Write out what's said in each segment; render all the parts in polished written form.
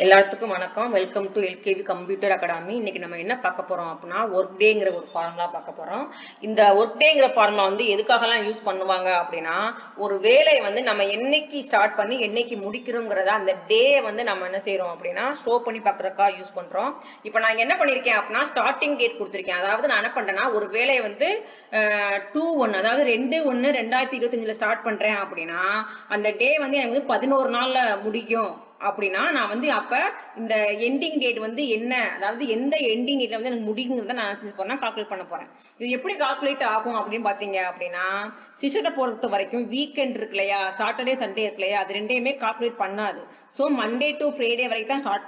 எல்லாத்துக்கும் வணக்கம். Welcome to LKV computer academy. இன்னைக்கு நம்ம என்ன பார்க்க போறோம் அப்படின்னா, ஒர்க் டேங்கிற ஒரு ஃபார்முலா பார்க்க போறோம். இந்த ஒர்க் டேங்கிற ஃபார்முலா வந்து எதுக்காகலாம் யூஸ் பண்ணுவாங்க அப்படின்னா, ஒரு வேலையை வந்து நம்ம என்னைக்கு ஸ்டார்ட் பண்ணி என்னைக்கு முடிக்கிறோங்கிறத அந்த டே வந்து நம்ம என்ன செய்யறோம் அப்படின்னா ஷோ பண்ணி பார்க்கறதுக்கா யூஸ் பண்றோம். இப்போ நான் என்ன பண்ணியிருக்கேன் அப்படின்னா ஸ்டார்டிங் டேட் கொடுத்துருக்கேன். அதாவது நான் என்ன பண்றேன்னா ஒரு வேலையை வந்து 2/1 அதாவது 2/1/2025 ஸ்டார்ட் பண்றேன் அப்படின்னா அந்த டே வந்து எனக்கு வந்து 11 நாள்ல முடியும் அப்படின்னா நான் வந்து அப்ப இந்த எண்டிங் டேட் வந்து என்ன, அதாவது எந்த எண்டிங் டேட்ல வந்து எனக்கு முடியுங்கிறத நான் செஞ்சு போறேன், கால்குலேட் பண்ண போறேன். இது எப்படி கால்குலேட் ஆகும் அப்படின்னு பாத்தீங்க அப்படின்னா, சிஸ்டத்தை பொறுத்த வரைக்கும் வீக்கெண்ட் இருக்கு இல்லையா, சாட்டர்டே சண்டே இருக்கு இல்லையா, அது ரெண்டையுமே கால்குலேட் பண்ணாது. ஸோ மண்டே டு ஃப்ரைடே வரைக்கும் தான்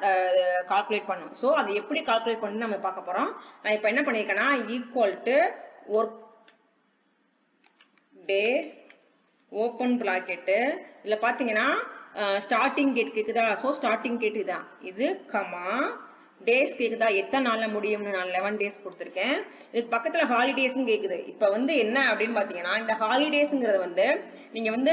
கால்குலேட் பண்ணும். ஸோ அது எப்படி கால்குலேட் பண்ணி நம்ம பார்க்க போறோம். நான் இப்போ என்ன பண்ணியிருக்கேன்னா equal to workday open bracket இதில் பார்த்தீங்கன்னா ஸ்டார்டிங் டேட் கேக்குதா. ஸோ ஸ்டார்டிங் டேட் இதான், இது கமா டேஸ் கேக்குதா, எத்தனை நாள்ல முடியும்னு நான் 11 டேஸ் கொடுத்துருக்கேன். இதுக்கு பக்கத்துல ஹாலிடேஸ்ன்னு கேக்குது. இப்போ வந்து என்ன அப்படின்னு பாத்தீங்கன்னா இந்த ஹாலிடேஸ்ங்கிறது வந்து நீங்க வந்து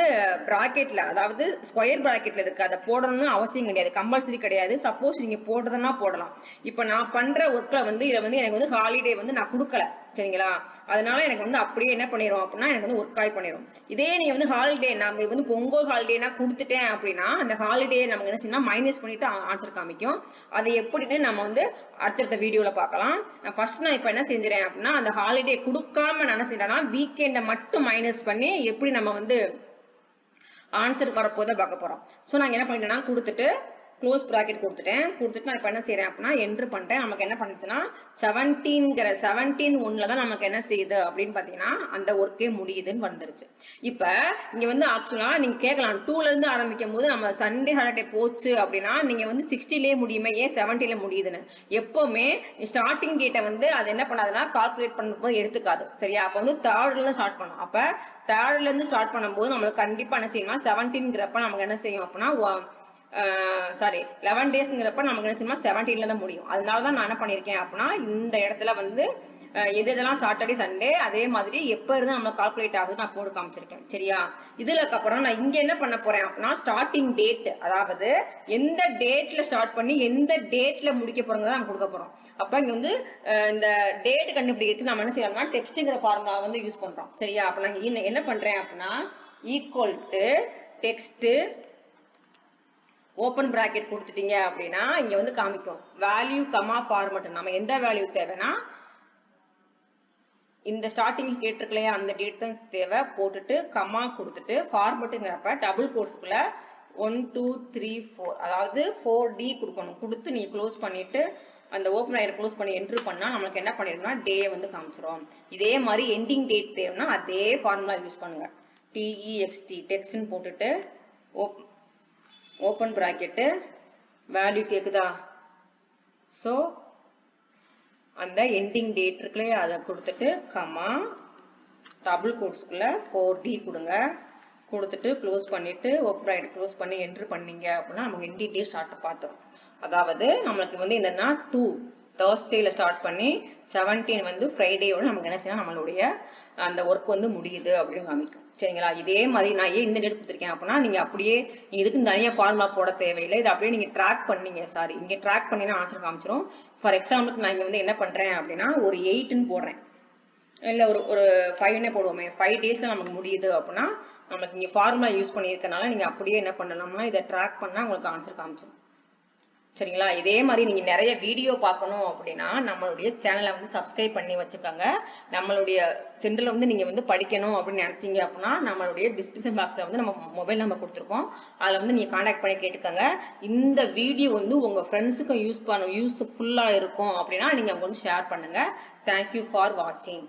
பிராக்கெட்ல, அதாவது ஸ்கொயர் பிராக்கெட்ல இருக்கு, அதை போடணும்னு அவசியம் கிடையாது, கம்பல்சரி கிடையாது. சப்போஸ் நீங்க போடுறதுன்னா போடலாம். இப்போ நான் பண்ற ஒர்க்ல வந்து இதை வந்து எனக்கு வந்து ஹாலிடே வந்து நான் கொடுக்கல, சரிங்களா. அதனால எனக்கு வந்து அப்படியே என்ன பண்ணிரும் அப்படின்னா எனக்கு வந்து ஒர்க் ஆகி பண்ணிடும். இதே நீங்க வந்து ஹாலிடே நம்ம வந்து பொங்கல் ஹாலிடேனா கொடுத்துட்டேன் அப்படின்னா அந்த ஹாலிடே நமக்கு என்ன செய்யணும், மைனஸ் பண்ணிட்டு ஆன்சர் காமிக்கும். அதை எப்படின்னு நம்ம வந்து அடுத்தடுத்த வீடியோல பார்க்கலாம். ஃபர்ஸ்ட் நான் இப்போ என்ன செஞ்சுறேன் அப்படின்னா அந்த ஹாலிடே கொடுக்காம நான் என்ன செய்யறேன்னா வீக்கெண்டை மட்டும் மைனஸ் பண்ணி எப்படி நம்ம வந்து ஆன்சர் வரப்போதை பார்க்க போறோம். ஸோ நான் என்ன பண்ணிட்டேன்னா கொடுத்துட்டு க்ளோஸ் ப்ராக்கெட் கொடுத்துட்டு நான் இப்போ என்ன செய்யறேன் அப்படின்னா என்ட்ரு பண்ணிட்டேன். நமக்கு என்ன பண்ணுச்சுன்னா 17 தான் நமக்கு என்ன செய்யுது அப்படின்னு பார்த்தீங்கன்னா அந்த ஒர்க்கே முடியுதுன்னு வந்துருச்சு. இப்போ இங்கே வந்து ஆக்சுவலாக நீங்கள் கேட்கலாம் 2ல இருந்து ஆரம்பிக்கும் போது நம்ம சண்டே ஹாலிடே போச்சு அப்படின்னா நீங்கள் வந்து 60லே முடியுமே, ஏன் 70ல முடியுதுன்னு. எப்பவுமே ஸ்டார்டிங் டேட்டை வந்து அது என்ன பண்ணாதுன்னா கால்குலேட் பண்ணும்போது எடுத்துக்காது, சரியா. அப்போ வந்து 3rd ஸ்டார்ட் பண்ணும். அப்போ 3rd ஸ்டார்ட் பண்ணும்போது நம்மளுக்கு கண்டிப்பாக என்ன செய்யணும்னா 17ங்கிறப்ப நமக்கு என்ன செய்யும் அப்படின்னா 11 டேஸ்ங்கிறப்ப நமக்கு என்ன செய்யணும்னா 17ல தான் முடியும். அதனாலதான் நான் என்ன பண்ணிருக்கேன் அப்படின்னா இந்த இடத்துல வந்து எதெல்லாம் சாட்டர்டே சண்டே அதே மாதிரி எப்ப இருந்து நம்ம கால்குலேட் ஆகுது நான் போட்டு காமிச்சிருக்கேன், சரியா. இதுல அப்புறம் நான் இங்க என்ன பண்ண போறேன் அப்படின்னா ஸ்டார்டிங் டேட், அதாவது எந்த டேட்ல ஸ்டார்ட் பண்ணி எந்த டேட்ல முடிக்க போறோங்கிறத நம்ம கொடுக்க போறோம். அப்ப இங்க வந்து இந்த டேட் கண்டுபிடிக்கிறதுக்கு நம்ம என்ன செய்யறோம்னா டெக்ஸ்ட்ங்கிற ஃபார்முலா வந்து யூஸ் பண்றோம், சரியா. அப்ப நான் என்ன பண்றேன் அப்படின்னா equal to text open bracket கொடுத்துட்டீங்க அப்படின்னா இங்க வந்து காமிக்கும் வேல்யூ கமா ஃபார்மட். நம்ம எந்த வேல்யூ தேவைன்னா இந்த ஸ்டார்டிங் டேட் இருக்கு இல்லையா அந்த டேட் தான் தேவை, போட்டுட்டு கமா கொடுத்துட்டு ஃபார்மட்டுங்கிறப்ப டபுள் கோட்ஸ்க்குள்ள 1 2 3 4 அதாவது 4D கொடுக்கணும். கொடுத்து நீ க்ளோஸ் பண்ணிட்டு அந்த ஓப்பன் ஆயிரம் க்ளோஸ் பண்ணி என்ட்ரு பண்ணா நமக்கு என்ன பண்ணிருக்கோம்னா டே வந்து காமிச்சிரும். இதே மாதிரி எண்டிங் டேட் தேவைன்னா அதே ஃபார்முலா யூஸ் பண்ணுங்க. TEXT டெக்ஸ்ட்னு போட்டுட்டு ஓப்பன் பிராக்கெட்டு வேல்யூ கேக்குதா. ஸோ அந்த எண்டிங் டேட் இருக்குல்லையா அதை கொடுத்துட்டு கமா டபுள் கோட்ஸ்க்குள்ள 4D கொடுங்க. கொடுத்துட்டு க்ளோஸ் பண்ணிட்டு ஓப்பன் பிராக்கெட் க்ளோஸ் பண்ணி என்ட்ரு பண்ணீங்க அப்படின்னா நமக்கு எண்டிங் டேட் ஸ்டார்ட் பார்த்துரும். அதாவது நம்மளுக்கு வந்து என்னன்னா 2 Thursdayல ஸ்டார்ட் பண்ணி 17 வந்து ஃப்ரைடேயோட நமக்கு என்ன செய்யணும் நம்மளுடைய அந்த ஒர்க் வந்து முடியுது அப்படின்னு காமிக்கும், சரிங்களா. இதே மாதிரி நான் ஏன் இந்த டேட் கொடுத்துருக்கேன் அப்படின்னா நீங்க அப்படியே இதுக்கு தனியாக ஃபார்முலா போட தேவையில்லை, இது அப்படியே நீங்க ட்ராக் பண்ணீங்க, இங்க ட்ராக் பண்ணினா ஆன்சர் காமிச்சிரும். ஃபார் எக்ஸாம்பிளுக்கு நான் இங்க வந்து என்ன பண்றேன் அப்படின்னா ஒரு 8ன்னு போடுறேன், இல்லை ஒரு 5னே போடுவோமே, 5 டேஸ்ல நமக்கு முடியுது அப்படின்னா நமக்கு இங்க ஃபார்முலா யூஸ் பண்ணியிருக்கனால நீங்க அப்படியே என்ன பண்ணலாம்னா இதை ட்ராக் பண்ணா உங்களுக்கு ஆன்சர் காமிச்சிடும், சரிங்களா. இதே மாதிரி நீங்க நிறைய வீடியோ பார்க்கணும் அப்படின்னா நம்மளுடைய சேனலை வந்து சப்ஸ்கிரைப் பண்ணி வச்சுக்கோங்க. நம்மளுடைய சென்டர்ல வந்து நீங்க வந்து படிக்கணும் அப்படின்னு நினைச்சீங்க அப்படின்னா நம்மளுடைய டிஸ்கிரிப்ஷன் பாக்ஸ்ல வந்து நம்ம மொபைல் நம்பர் கொடுத்துருக்கோம், அதில் வந்து நீங்க கான்டாக்ட் பண்ணி கேட்டுக்கோங்க. இந்த வீடியோ வந்து உங்க ஃப்ரெண்ட்ஸுக்கும் யூஸ்ஃபுல்லா இருக்கும் அப்படின்னா நீங்க வந்து ஷேர் பண்ணுங்க. தேங்க்யூ ஃபார் வாட்சிங்.